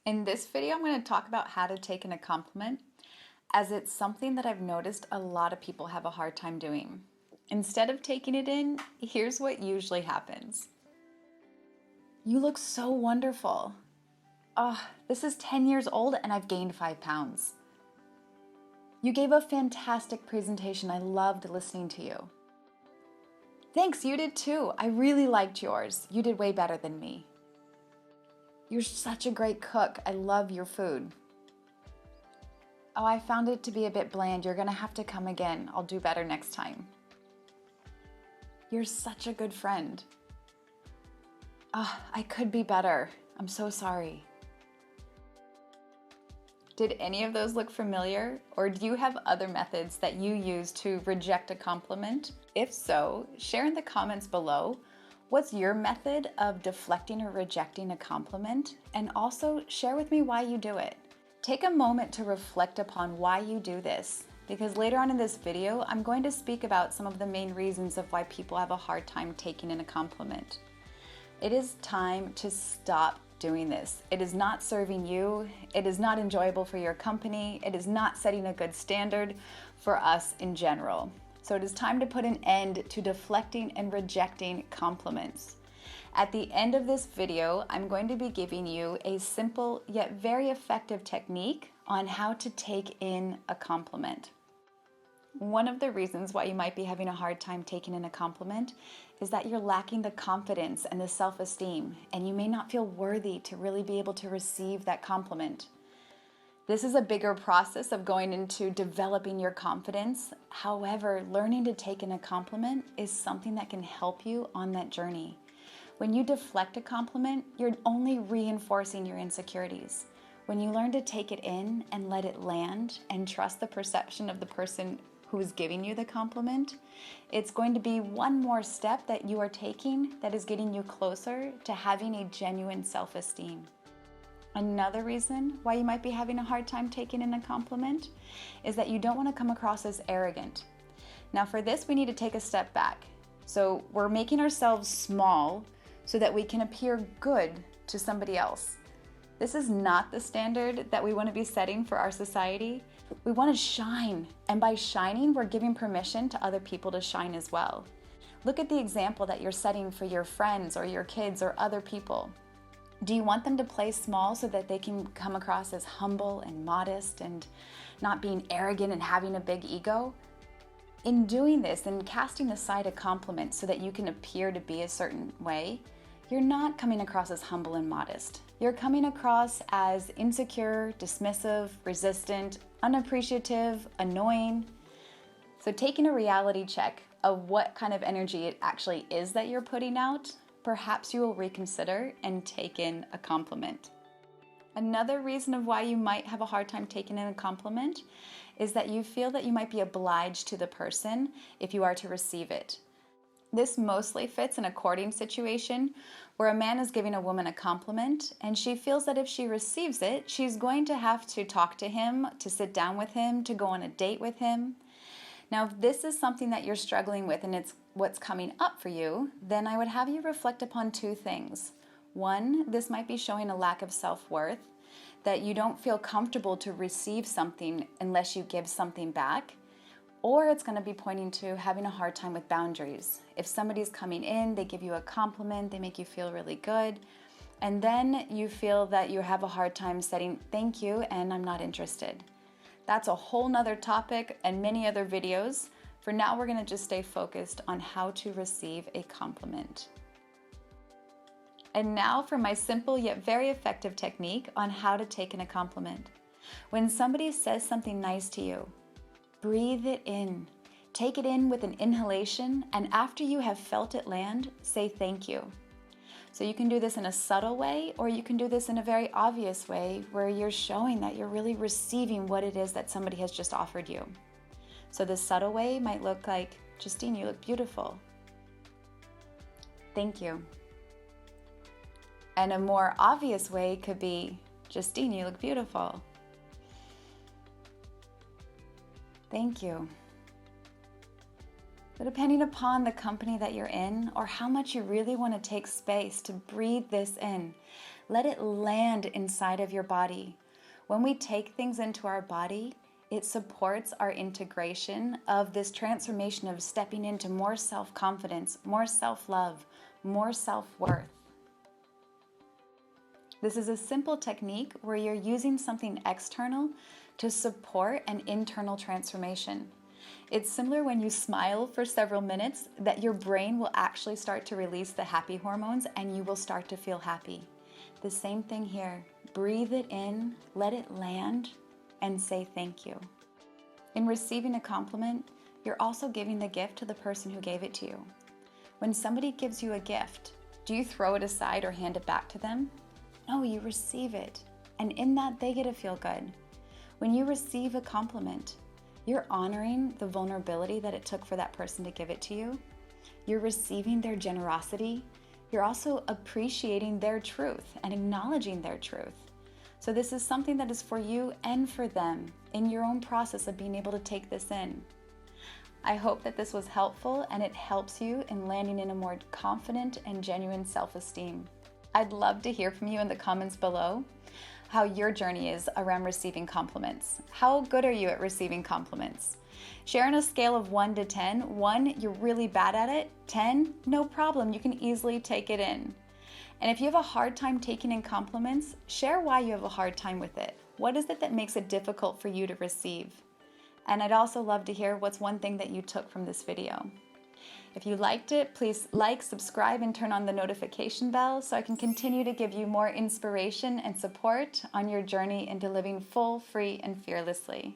In this video, I'm going to talk about how to take in a compliment, as it's something that I've noticed a lot of people have a hard time doing. Instead of taking it in, here's what usually happens. You look so wonderful. Oh, this is 10 years old and I've gained 5 pounds. You gave a fantastic presentation. I loved listening to you. Thanks, you did too. I really liked yours. You did way better than me. You're such a great cook. I love your food. Oh, I found it to be a bit bland. You're gonna have to come again. I'll do better next time. You're such a good friend. Oh, I could be better. I'm so sorry. Did any of those look familiar? Or do you have other methods that you use to reject a compliment? If so, share in the comments below. What's your method of deflecting or rejecting a compliment? And also share with me why you do it. Take a moment to reflect upon why you do this, because later on in this video, I'm going to speak about some of the main reasons of why people have a hard time taking in a compliment. It is time to stop doing this. It is not serving you. It is not enjoyable for your company. It is not setting a good standard for us in general. So it is time to put an end to deflecting and rejecting compliments. At the end of this video, I'm going to be giving you a simple yet very effective technique on how to take in a compliment. One of the reasons why you might be having a hard time taking in a compliment is that you're lacking the confidence and the self-esteem, and you may not feel worthy to really be able to receive that compliment. This is a bigger process of going into developing your confidence. However, learning to take in a compliment is something that can help you on that journey. When you deflect a compliment, you're only reinforcing your insecurities. When you learn to take it in and let it land and trust the perception of the person who is giving you the compliment, it's going to be one more step that you are taking that is getting you closer to having a genuine self-esteem. Another reason why you might be having a hard time taking in a compliment is that you don't want to come across as arrogant. Now for this, we need to take a step back. So we're making ourselves small so that we can appear good to somebody else. This is not the standard that we want to be setting for our society. We want to shine, and by shining, we're giving permission to other people to shine as well. Look at the example that you're setting for your friends or your kids or other people. Do you want them to play small so that they can come across as humble and modest and not being arrogant and having a big ego? In doing this and casting aside a compliment so that you can appear to be a certain way, you're not coming across as humble and modest. You're coming across as insecure, dismissive, resistant, unappreciative, annoying. So taking a reality check of what kind of energy it actually is that you're putting out, perhaps you will reconsider and take in a compliment. Another reason of why you might have a hard time taking in a compliment is that you feel that you might be obliged to the person if you are to receive it. This mostly fits in a courting situation where a man is giving a woman a compliment and she feels that if she receives it, she's going to have to talk to him, to sit down with him, to go on a date with him. Now, if this is something that you're struggling with and it's what's coming up for you, then I would have you reflect upon two things. One, this might be showing a lack of self-worth, that you don't feel comfortable to receive something unless you give something back. Or it's going to be pointing to having a hard time with boundaries. If somebody's coming in, they give you a compliment, they make you feel really good, and then you feel that you have a hard time saying thank you and I'm not interested. That's a whole nother topic and many other videos. For now, we're going to just stay focused on how to receive a compliment. And now for my simple yet very effective technique on how to take in a compliment. When somebody says something nice to you, breathe it in. Take it in with an inhalation, and after you have felt it land, say thank you. So you can do this in a subtle way, or you can do this in a very obvious way where you're showing that you're really receiving what it is that somebody has just offered you. So the subtle way might look like, Justine, you look beautiful. Thank you. And a more obvious way could be, Justine, you look beautiful. Thank you. But depending upon the company that you're in or how much you really want to take space to breathe this in, Let it land inside of your body. When we take things into our body, it supports our integration of this transformation of stepping into more self-confidence, more self-love, more self-worth. This is a simple technique where you're using something external to support an internal transformation. It's similar when you smile for several minutes, that your brain will actually start to release the happy hormones and you will start to feel happy. The same thing here. Breathe it in, let it land, and say thank you. In receiving a compliment, you're also giving the gift to the person who gave it to you. When somebody gives you a gift, do you throw it aside or hand it back to them? No, you receive it. And in that, they get to feel good. When you receive a compliment, you're honoring the vulnerability that it took for that person to give it to you. You're receiving their generosity. You're also appreciating their truth and acknowledging their truth. So this is something that is for you and for them in your own process of being able to take this in. I hope that this was helpful and it helps you in landing in a more confident and genuine self-esteem. I'd love to hear from you in the comments below how your journey is around receiving compliments. How good are you at receiving compliments? Share on a scale of 1 to 10. 1, you're really bad at it. 10, no problem, you can easily take it in. And if you have a hard time taking in compliments, share why you have a hard time with it. What is it that makes it difficult for you to receive? And I'd also love to hear what's one thing that you took from this video. If you liked it, please like, subscribe, and turn on the notification bell so I can continue to give you more inspiration and support on your journey into living full, free, and fearlessly.